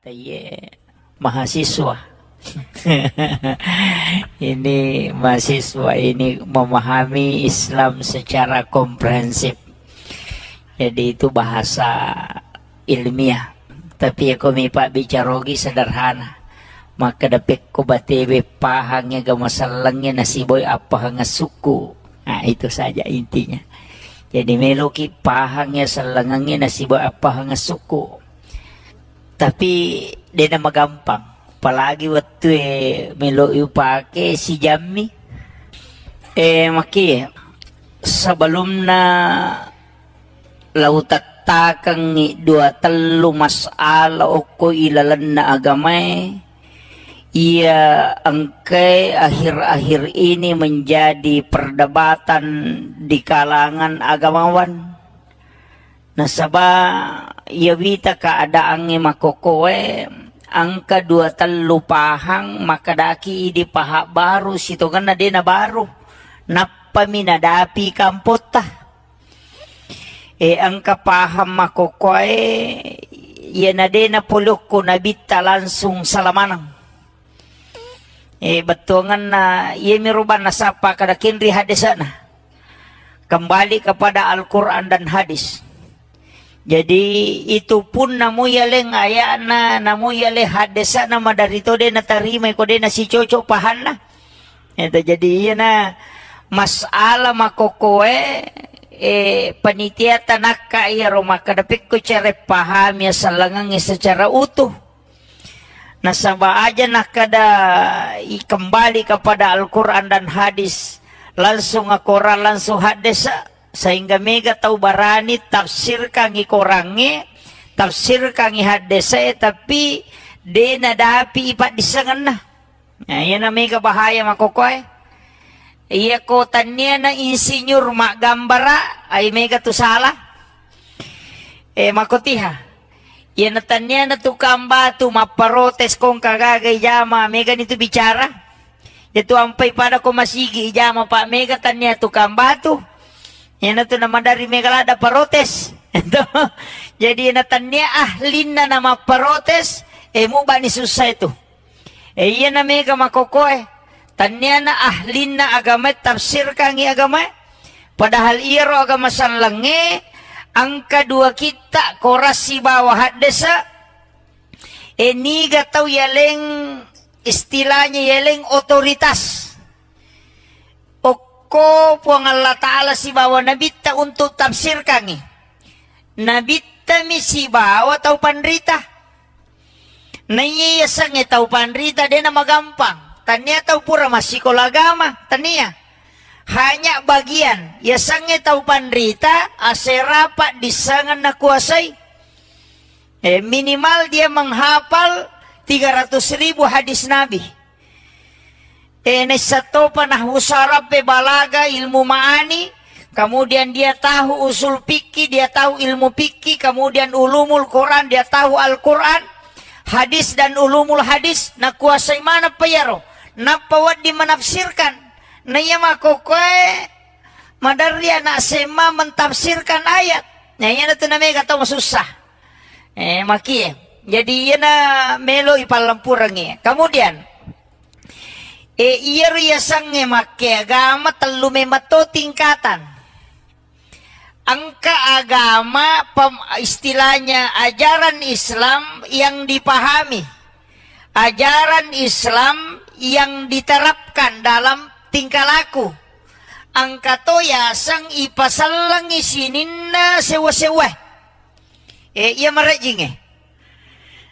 Katanya mahasiswa. Ini mahasiswa ini memahami Islam secara komprehensif. Jadi itu bahasa ilmiah. Tapi aku mipak bicarogi sederhana. Maka dapat ko batebe pahangnya ga masalangnya nasiboy apa hanga suku. Nah itu saja intinya. Jadi meloki pahangnya salangangnya nasiboy apa hanga suku. Tapi dia nama gampang. Apalagi waktu melo yu pake si Jami. Maki sebelum na lautat takang dua telu masala oko ilalan na agamay. Ia angkai akhir-akhir ini menjadi perdebatan di kalangan agamawan. Nasaba ia wita keadaannya makokoe angka dua telu pahang maka daki di pahak baru situ kan na baru napa minadapi kampota angka paham makokoe ia na puluk ko nabita langsung salamanang betungan na ia miruban nasapa kada kinri hadisana kembali kepada Al-Quran dan hadis. Jadi itu pun namu yaleng ayana namu yale hadisana madarito de na tarima ko de na si cocok pahanna. Itu jadi iya na masalah makokoe panitia tanaka iya roma kadapik ko care paham ya salangang secara utuh. Nasaba aja nak kada kembali kepada Al-Quran dan hadis langsung Al-Quran langsung hadis sehingga mega tahu barani tafsir kangi korangi tafsir kangi hadis tapi de nadapi ipat disangan nah iya na mega bahaya makokoy iya ko tanya na insinyur mak gambara ay mega tu salah makotiha ya natanya na tukang batu maparotes kong kagagay jama mega nito bicara itu ampay pada ko masigi jama pa mega tanya tukang batu yan na to naman dari mega lada parotes ito jadi natanya ahlin na na maparotes mo ba ni susah itu yan na mega makokoy tanya na ahlin na agamay tafsir kangi agamay padahal iro agama sanlangi ang kedua kita korasi bawah hadesa ini gatau yaleng istilahnya yaleng otoritas oko puang Allah Ta'ala si bawa nabita untuk tafsir kangi nabita mi si bawa tau panrita naiyasan tau panrita dia nama gampang tanya tau pura masih kolagama tanya hanya bagian ya sange tau panrita aserapat disangan na kuasai minimal dia menghafal 300.000 hadis Nabi nesato panah usarab balaga ilmu ma'ani kemudian dia tahu usul fikih dia tahu ilmu fikih kemudian ulumul Quran dia tahu Al-Quran hadis dan ulumul hadis na kuasai mana payaro napawad di menafsirkan naya makokoy madarya na sema mentafsirkan ayat naya na to na may kataw masusah maki jadi iya na melo ipalampurangi kemudian iya riyasang maki agama telu memato tingkatan angka agama istilahnya ajaran Islam yang dipahami ajaran Islam yang diterapkan dalam tingkah laku angka to yasang ipasalang isinin na sewa-sewa iya marajing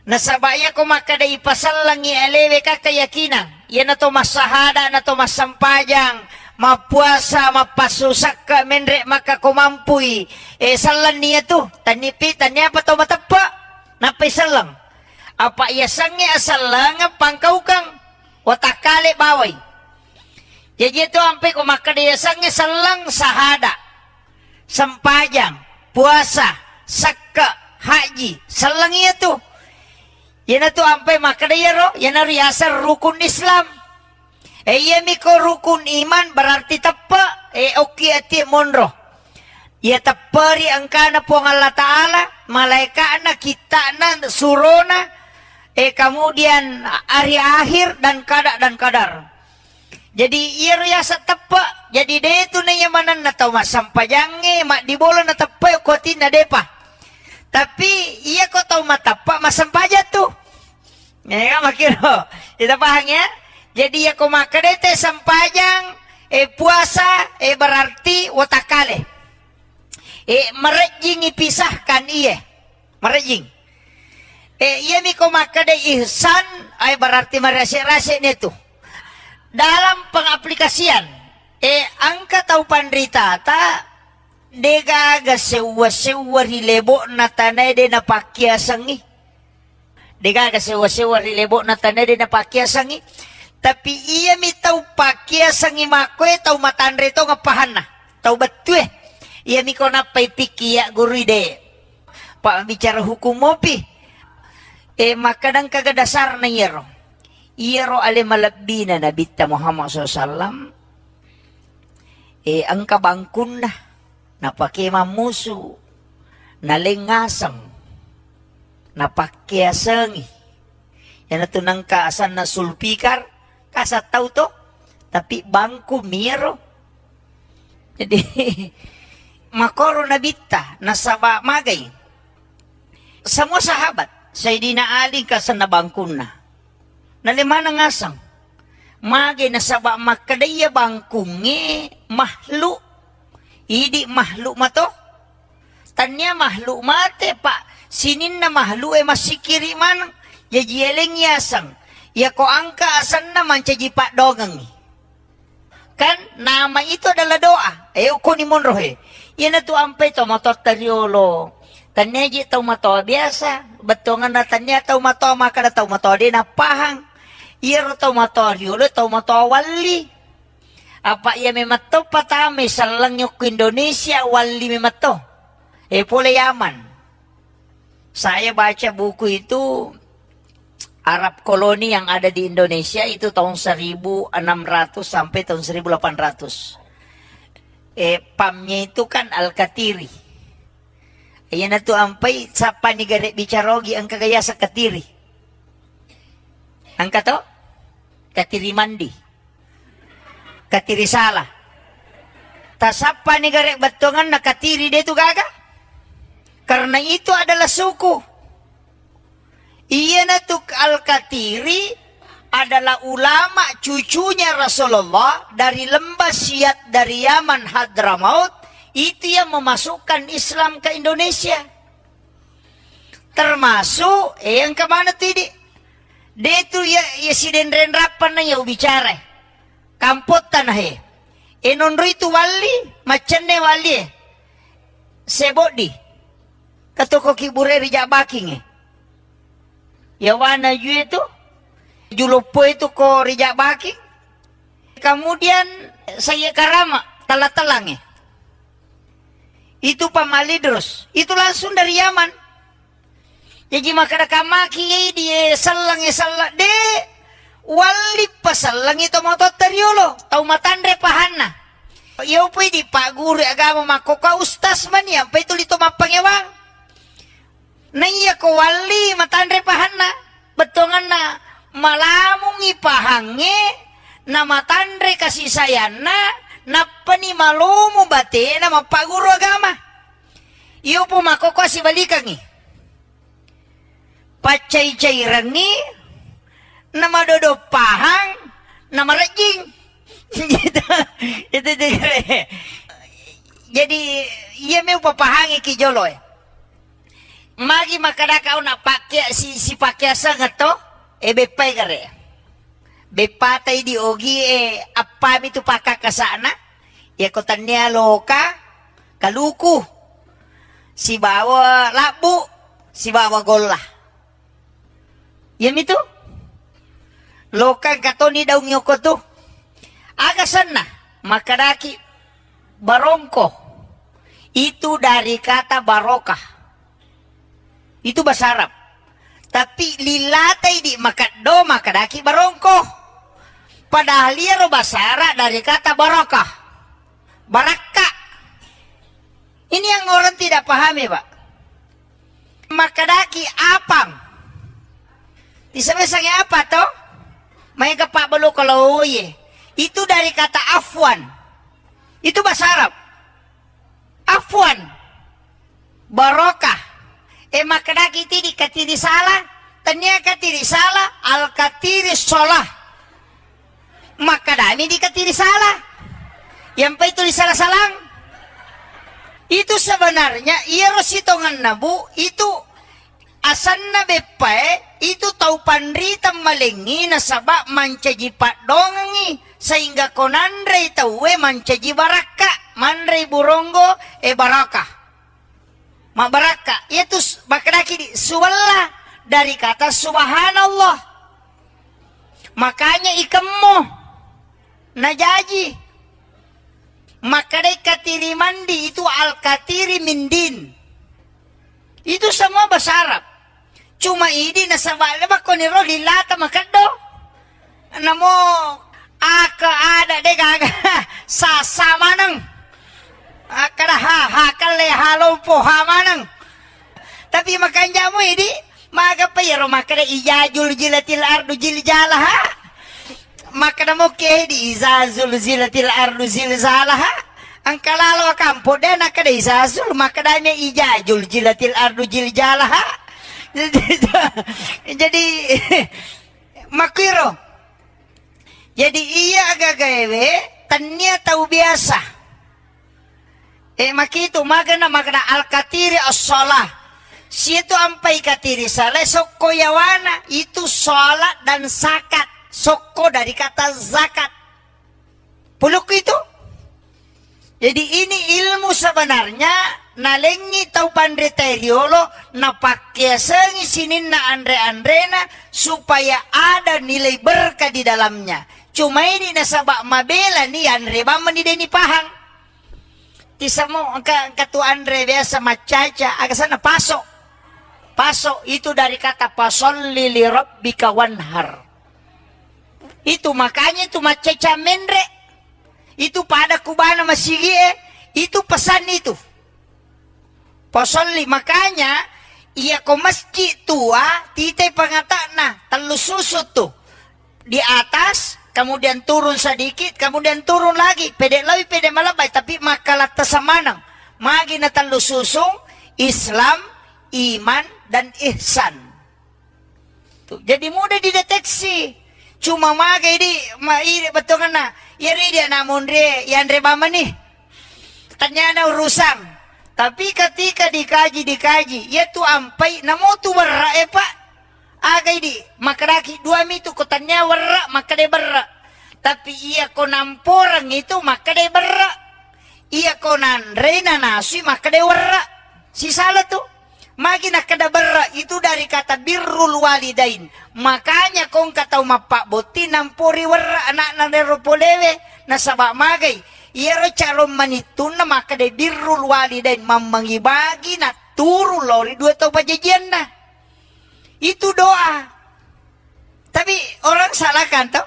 nasabaya ko makada ipasalang alewe ka keyakinan iya na to masahada na to masampajang mapuasa mapasusak ka menrek maka kumampui salan niya to tanipitan niya pa to matapa napay salang apa yasangnya asalang pangkau kang watakale baway jadi itu sampai kumakadayasangnya selang sahada sempajang puasa sakka haji selang itu yana tu sampai makadayaro yana riasar rukun Islam iya miko rukun iman berarti tepa oki ati monro ya tepari angkana puang Allah Ta'ala malaika na kita na surona Kemudian hari akhir dan kadar. Jadi iya rasa tepa. Jadi dia itu na yamanan na tau masampajange, mak di bola na tepa kotin na depa. Tapi iya ko tau matapa masampaja tuh. Ya makiro. Kita paham ya? Jadi ya ko makadete sampajang puasa berarti watakale. Merejing ipisahkan iya. Merejing. Iya mi ko makade ihsan ay berarti merasa-rasa itu. Dalam pengaplikasian angka tau pandrita ta degaga sewa rilebo na tanay de na pakyasangi. Degaga sewa rilebo na tanay de na pakyasangi. Tapi iya mi tau pakyasangi makoy tau matandre to ngapahan na. Tau betul iya mi ko napay pikiya guru de. Pak bicara hukum mopi. Makadang kagadasar na yero. Iyaro ale malabina na Nabi Muhammad SAW ang kabangkun na napakimamuso nalingasang napakyasangi yan na tunang kaasan na sulpikar kasataw to tapi bangko miro jadi makoro na bita nasaba magay sa mga sahabat sa dinaaling kasan na bangkun na naliman ang asang. Magi na saba makadaya bangkungi mahlu. Idi mahlu mato. Tanya mahlu mate pa. Sinin na mahlu masikiri man. Yajieleng yasang. Ya ko angka asan naman caji pak dogang. Kan nama itu adalah doa. Uko ni monrohe. Yan na to ampay to matot tariolo. Tanya ji tau mato biasa. Betongan na tanya tau mato maka na tau mato di napahang. Iya tau matorio lo tau matawali. Apa ia memato patame salang yok Indonesia wali memato. Pole Yaman. Saya baca buku itu Arab koloni yang ada di Indonesia itu tahun 1600 sampai tahun 1800. Pamnya itu kan Al-Katiri. Ayan na to ampay sapa ni gare bicarogi ang kagaya sa Katiri. Ang kato? Katiri mandi. Katiri salah. Tasapa ni gare batongan na Katiri dia tu gaga. Karena itu adalah suku. Iya na tu Al-Katiri adalah ulama cucunya Rasulullah dari lembah Siat dari Yaman Hadramaut. Itu yang memasukkan Islam ke Indonesia. Termasuk yang kemana tidak? Dia tu ya si denren rapan na ya bicara. Kampot tanah he. Enonro itu wali, macam ne wali. Sebodi. Katoko kibure rijak baking Ya wana ju itu. Julopo itu ko rijak baking. Kemudian saya karama talang Itu pamalidros. Itu langsung dari Yaman. Jadi makada kamaki dia salang de wali pasalang itu moto teriolo tau matandre pahana. Yo pui di pak guru agama makoka ustaz man ya pa itu lito mapangewang. Na iya ko wali matandre pahana betongan na malamungi pahange na matandre kasih sayana na pani malumu bate na mapaguru agama. Yo po makoko si balikangi. Pacay-cay rangi, nama dodo pahang, nama rejing. itu. Jadi, iya mau papahangi ki joloy. Magi makadaka na pakai si pakai sangat to, bepay gare. Bepatay di ogi apa itu pakak kasana, ya kotannya loka, kaluku, si bawa labu, si bawa golah. Yan itu lokang katoni daw nyoko to agasan na makadaki barongko itu dari kata barokah itu bahasa Arab tapi lilatay di makado makadaki barongko padahal liaro bahasa Arab dari kata barokah baraka ini yang orang tidak pahami Pak makadaki apang Tisabesangnya apa toh? May kapak balo kalau ye. Itu dari kata afwan. Itu bahasa Arab. Afwan. Barokah. Makna kiti dikatiri salah. Tanya katiri salah. Al-katiri sholah. Maka dami dikatiri salah. Yang pa itu disalah-salang. Itu sebenarnya iya rositongan nabu itu asan na bepae itu tau panritam malingi na sabak mancaji pak dongangi sehingga konandre tauwe mancaji baraka mandre burongo baraka ma baraka itu bakraki di suwalla dari kata subhanallah makanya ikemmo najaji maka dai katiri mandi itu al-katiri mindin. Itu semua bahasa Arab. Cuma ini nasabala ba koniro lilata makado. Namo aka ada de gaga sasa manang. Akara ha kale halo po ha manang. Tapi makanya mo ini maga payro makada ijajul jilatil ardu jiljalah. Maka mo ke di izazul zilatil ardu zilzalah ang kalalo kampo den nakada izazul maka dame ijajul jilatil ardu jiljalah jadi makiro jadi iya agak gawe tanya tahu biasa makito magana al-katiri as-shalah situ ampai katiri salah sokko yawana itu sholat dan zakat. Soko dari kata zakat. Puluk itu. Jadi ini ilmu sebenarnya nalengi tau pandreteriolo na pakyasengi sinin na andre-andrena supaya ada nilai berkah di dalamnya. Cuma ini nasabak mabela ni andre bama ni deni pahang. Tisamo katu andre biasa macaca agasana paso. Paso itu dari kata pasolli li rabbika wanhar. Itu makanya itu maceca mendre. Itu pada kubana masigie. Itu pesan itu. Posolli makanya iya ko masjid tua titai pangatana telus susut tuh. Di atas kemudian turun sedikit kemudian turun lagi. Pede lebih pede malabay tapi makalat tasamanang. Magi na telus susung Islam, iman dan ihsan. Tuh, jadi mudah dideteksi. Cuma magai di maire betul na iri dia namun re yang rebama nih ternyata urusan tapi ketika dikaji ya tu ampai namo tu berra pak agai di makaraki dua mitu kotanya berra maka de berra tapi iya konamporang itu maka de berra iya konan rena nasi maka de berra si salah tuh magi nakada berra itu dari kata birrul walidain. Makanya kong kataw mapaboti nampuri warra anak na neropolewe na sabak magay. Iyaro charom manitun na makada birrul walidain mamangibagi na turu lori dua tau pajajian na. Itu doa. Tapi orang salah kan tau?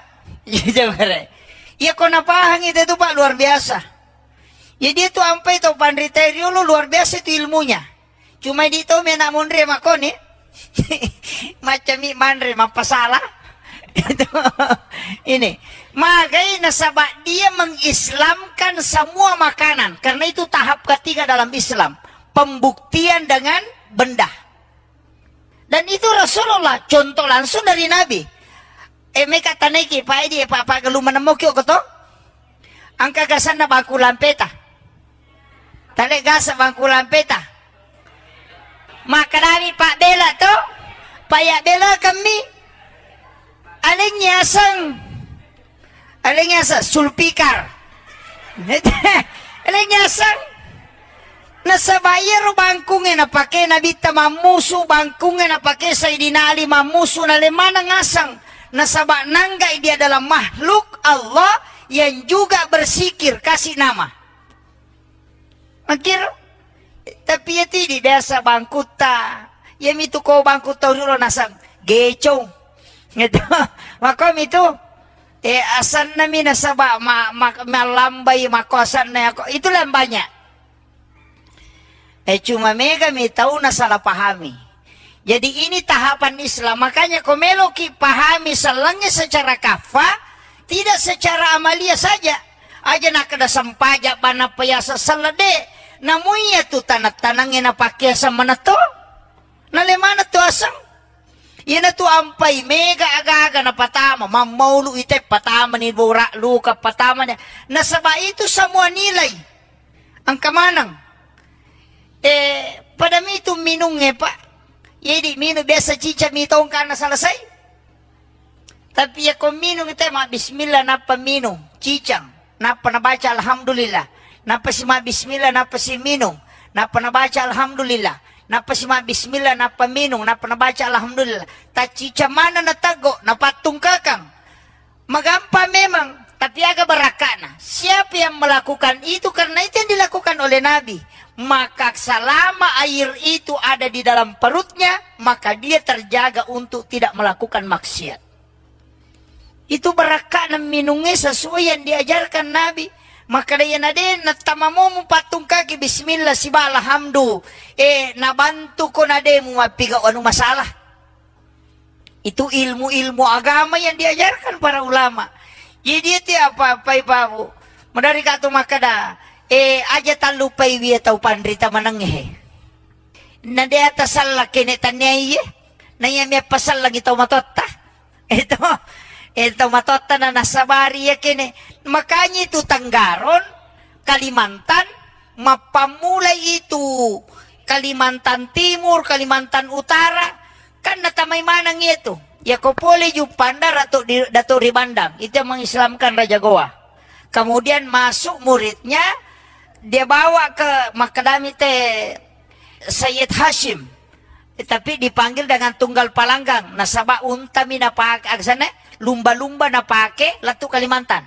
Iya kok napahang itu tuh pak luar biasa. Ya dia tuh ampai tau pandriterio lu luar biasa itu ilmunya. Cuma dito may namunre makoni. Macam ni manre mapasalah. Ini. Magai nasabak dia mengislamkan semua makanan. Karena itu tahap ketiga dalam Islam. Pembuktian dengan benda. Dan itu Rasulullah. Contoh langsung dari Nabi. Mereka taniki. Pak Edi, Pak Galuman Namokyo ko to? Ang kagasan na bangku lampeta. Tali gasa bangku lampeta. Maka dari Pak Bela to, Pak Bela kami, alingnya sulpikar, alingnya sang, nasa bayar bangkungnya na pakai nabita mamusu bangkungnya na pakai Sayyidina Ali mamusu na lemana ngasang, nasa nanggai dia dalam makhluk Allah yang juga bersikir kasih nama. Makir. Tapi ya di biasa bangkuta. Ya itu ko bangkuta dulu nasang gecong. Gitu. Makom itu asan nami nasaba malambay makosan na ako. Itu lang banyak. Cuma mega mi tahu na salah pahami. Jadi ini tahapan Islam. Makanya komelo ki pahami salangnya secara kafa, tidak secara amalia saja. Aja nak ada sampaja bana payasa salade. Namunya tu tanat-tanangnya na pakiasa mana to? Nalemana tu asang? Ina tu ampai mega aga-aga na patama. Mamaulu ite patama ni bura luka patama niya. Nasaba itu semua nilai. Ang kamanang. Padami itu minungnya pak. Jadi minum biasa cica mitong ka na salasay. Tapi ya kung minum ito, bismillah napa minum. Cicang. Napa nabaca alhamdulillah. Napa si bismillah napa si minum. Napa nabaca alhamdulillah. Napa si bismillah napa minum. Napa nabaca alhamdulillah. Ta cica mana natago. Napatung kakang. Magampa memang. Tapi agak berakana. Siapa yang melakukan itu karena itu yang dilakukan oleh Nabi. Maka selama air itu ada di dalam perutnya, maka dia terjaga untuk tidak melakukan maksiat. Itu berakana minumnya sesuai yang diajarkan Nabi. Maka dia nade natamamu patung kaki bismillah siba alhamdu. Nabantu ko nade mo mapiga anu masalah. Itu ilmu-ilmu agama yang diajarkan para ulama. Jadi itu apa-apa ibu. Madari kato makada. Aja talupay wiya tau pandrita mananghe. Nade atasal laki ni tanyay. Nayamya pasal lagi tau matotta. Ito matotta na nasabari ya kini. Makanya itu Tanggaron, Kalimantan, mapamulay itu Kalimantan Timur, Kalimantan Utara. Kan natamay manang ito. Yakopole yung pandar dato ribandang. Itu yang mengislamkan Raja Goa. Kemudian masuk muridnya. Dia bawa ke Makadami Sayyid Hashim. Tapi dipanggil dengan tunggal palanggang. Nasaba untami na pake. Agsana, lumba-lumba na pake. Latu Kalimantan.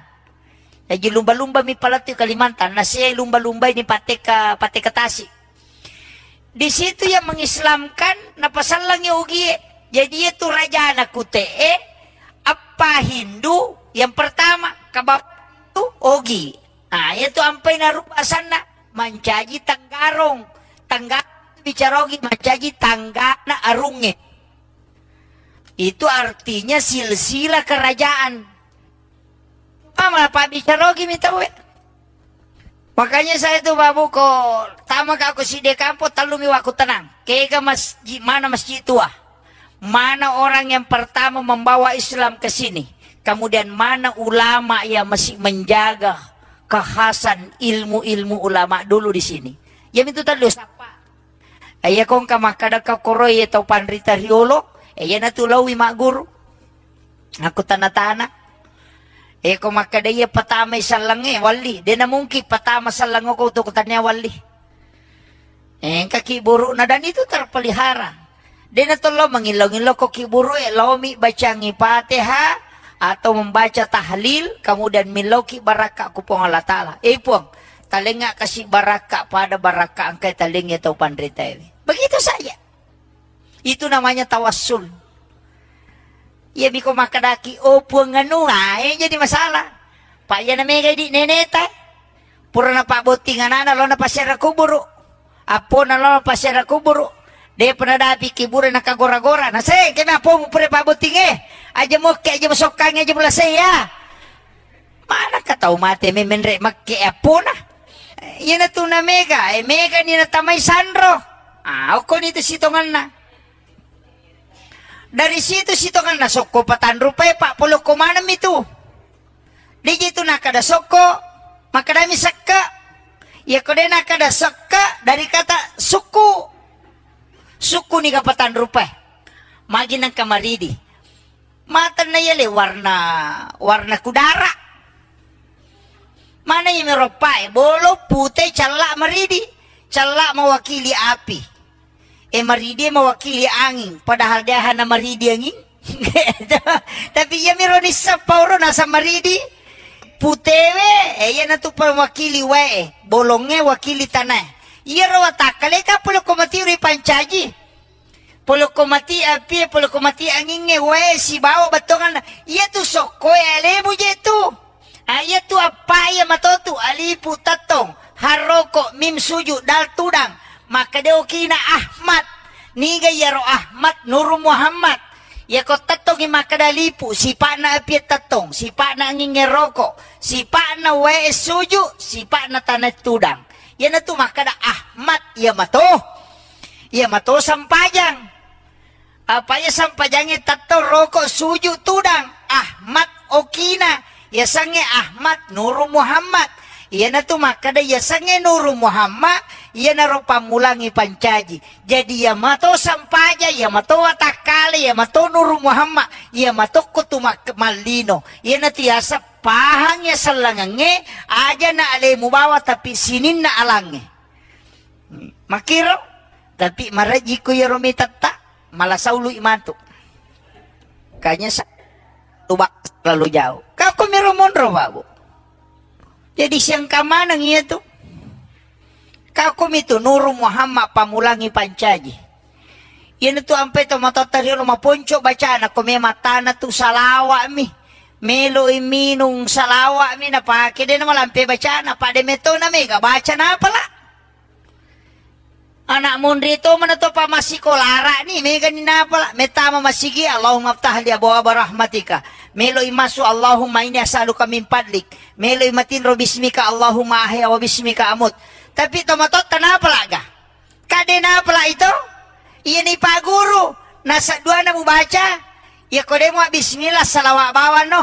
Jadi lumba-lumba mi palatu Kalimantan. Nasiya lumba-lumba ini pate ke Tasik. Di situ yang mengislamkan. Napasal lang yung ugi. Jadi itu raja anak kutee. Apa Hindu. Yang pertama. Kabab itu ogi. Nah, itu ampai na rupasan na mancaji Tanggarong. Tanggarong bicarogi mancaji tangga na arunge. Itu artinya silsila kerajaan. Apa bicarogi mitawe. Makanya saya tuh babu ko tama ka ako si de kampo talumi waku tenang. Kaya masjid mana masjid tua. Mana orang yang pertama membawa Islam ke sini. Kemudian mana ulama yang masih menjaga kekhasan ilmu-ilmu ulama dulu di sini. Yang itu tadi sapa. Ayah kong kamakada ka koroy atau pandrita riolo. Ayah natulawi mak guru. Aku tanah-tanah. Kong makada iya patama isalange wali. Dia na mungkin patama salango ko untuk tanya wali. Kakiburu na dan itu terpelihara. Dia natulo mangilong-ilong ko kiburu lomi bacangi Fatihah. Atau membaca tahlil, kemudian miloki baraka kupong Allah Ta'ala. Puang, talinga kasih baraka pada baraka angkai talingnya atau pandrita ini. Begitu saja. Itu namanya tawassul. Ya biko makadaki, puang anu, jadi masalah. Pak ya namanya di neneta. Pura na pak botingan na lo na pasyara kuburu. Apo na lo na pasyara kuburu. Dia pernah dapi kibura na kagora-gora. Nase, kena po mo pure pabuting Aja mo kaya aja masokang aja mula saya. Mana ka tau mati may menre magkaya po na. Yan na to na mega. Mega ni na tamay Sandro. Ako nito sitongan na. Dari situ sitongan na soko patan rupay pak pulo kumanam itu. Di gitu nakada soko. Makadami sakka. Ya kode nakada sakka dari kata suku. Suku ni kapatan rupay. Magi ng kamaridi. Mata na yali warna kudara. Mana yung meropay? Bolo, putay, cala, maridi. Cala mawakili api. Maridi mawakili angin. Padahal dahan na maridi angin. Tapi ya meronis sa pauro nasa maridi. Putewe, yan na to pa wakili wae. Bolongnya wakili tanah. Iya rawata kaleka pulo komati uri pancaji. Pulo komati api, pulo komati angin wae si bawa batongan. Iya tu soko ale mo jetu. Iya tu apa ya matotu alipu tatong haroko mim suju dal tudang. Maka deo kina Ahmad niga yaro Ahmad Nur Muhammad ya ko tatong imakadalipu sipa na apiat tatong sipa na ngingeroko sipa na wae suju sipa na tanat tudang yan na to makada Ahmad ya mato sampajang apa ya sampajangnya tato roko suju tudang Ahmad okina ya sange Ahmad Nur Muhammad ya na to makada ya sange Nur Muhammad ya na ro pamulangi pancaji jadi ya mato sampaja ya mato watakale ya mato Nur Muhammad ya mato kutumak malino ya na tiasa pahangnya selangange aja na ale mubawa tapi sinin na alange makiro tapi maraji ko ya romitatta malah saulu imantu kayaknya tubak terlalu jauh kau miromondro babu jadi siang kamanang iya tuh kau itu Nur Muhammad pamulangi pancaji yan itu ampe to matatari rumah ponco baca anak ko matana tu salawa mi melo iminung salawa mi na pake din malampe baca na pade meto na mega baca na pala anak mundri to mana to pa masikolara ni mega ni na pala metama masigi Allahumma aftah li abwaab rahmatika melo imasu Allahumma inni as'aluka min fadlik melo imatin ro bismika Allahumma ahya wa bismika amut tapi tomatot kenapa laga kade na pala itu iya ni pak guru nasa dua na mu baca ya kode mo bismillah salawat bawa no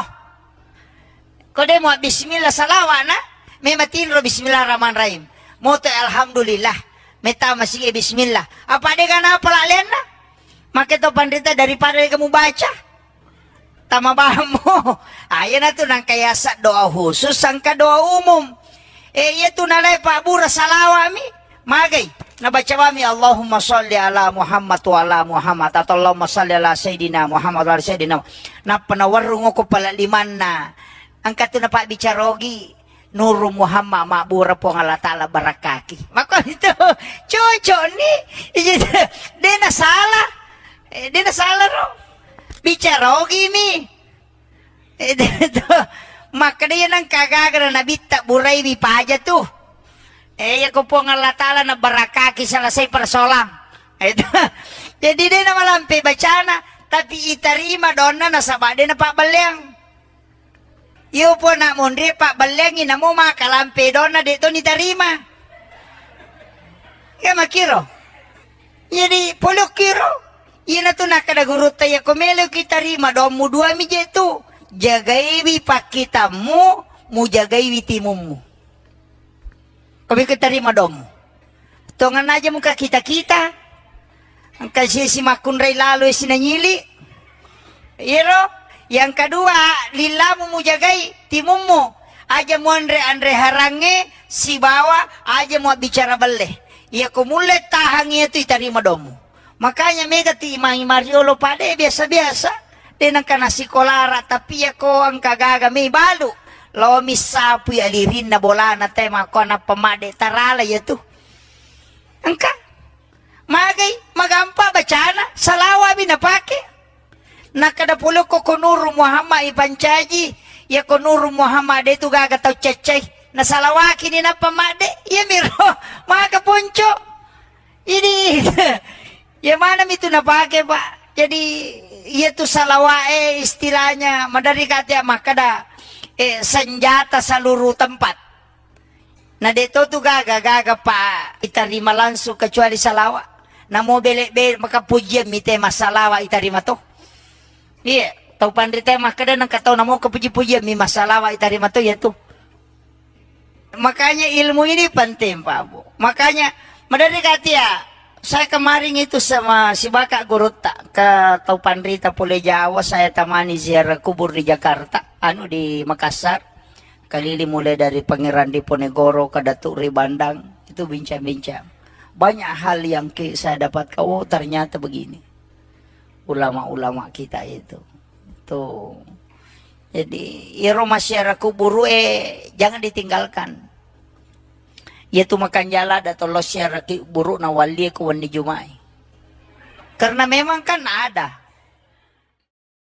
kode mo bismillah salawat na may matin ro bismillahirrahmanirrahim mo to alhamdulillah meta masih bismillah apa de kana pala lena make to pandita daripada kamu baca tama mo ayan na to nang kayasa doa khusus sangka doa umum iya tu nalai pak bura salawa mi magay nabaca kami Allahumma salli ala Muhammad wa ala Muhammad atau Allahumma salli ala Sayyidina Muhammad wa ala Sayyidina na panawarung ko pala liman na ang kato na pa bicarogi Nur Muhammad mabura po ng Allah Ta'ala barakaki maka itu cucu ni di na sala ro bicarogi mi maka dia nang kagagara na bitta buray bipaja tu ya ko po ng Allah Ta'ala na barakaki selesai persoalan jadi dia na malampi bacana tapi itarima doon na nasabade na pabalyang iyo po na mundri pabalyang ina mo makalampi doon na dito ni tarima ya makiro jadi pulok kiro yun na to nakadagurut tayo kumelo kitarima doon mo dua mi jetu jagaiwi pakitamu mu jagaiwi timumu kami keterima dong tongan aja muka kita ang kasi si makunray lalo sinanyili iro yang kedua lilamu mu jagai timumu aja mu andre harange si bawa aja mu bicara bale ya kumulet tahangi itu itarima dong makanya mega ti mariolo pade biasa-biasa denang kana sikolara tapi ako ang kagaga may balo lo misapu alirin na bola na tema ko na pamade tarala yato angka magay magampa bacana salawa binapake nakadapulo ko Nur Muhammad ipancaji ya Nur Muhammad itu gagataw cecay na salawaki ni na pamade ya miro mga kapuncho ini ya mana itu napake pak jadi iya tu salawae istilahnya madari kata makada senjata seluruh tempat nah dito tu gaga pa itarima langsung kecuali salawa na mo bele maka pujian mite masalawa itarima to iya tau pandrita makada nang katau namo kepuji-pujian mi masalawa itarima to ya tu makanya ilmu ini penting Pak Bu makanya madari kata saya kemarin itu sama si Baka Guruta ke Taupandrita Pule Jawa saya temani ziarah kubur di Jakarta di Makassar kalili mulai dari Pangeran Diponegoro ke Datuk Ribandang itu bincang-bincang banyak hal yang saya dapat ternyata begini ulama-ulama kita itu tuh jadi iro masyarakat kubur jangan ditinggalkan yaitu makan jala atau losyar buruk na wali ko wani jumai karena memang kan ada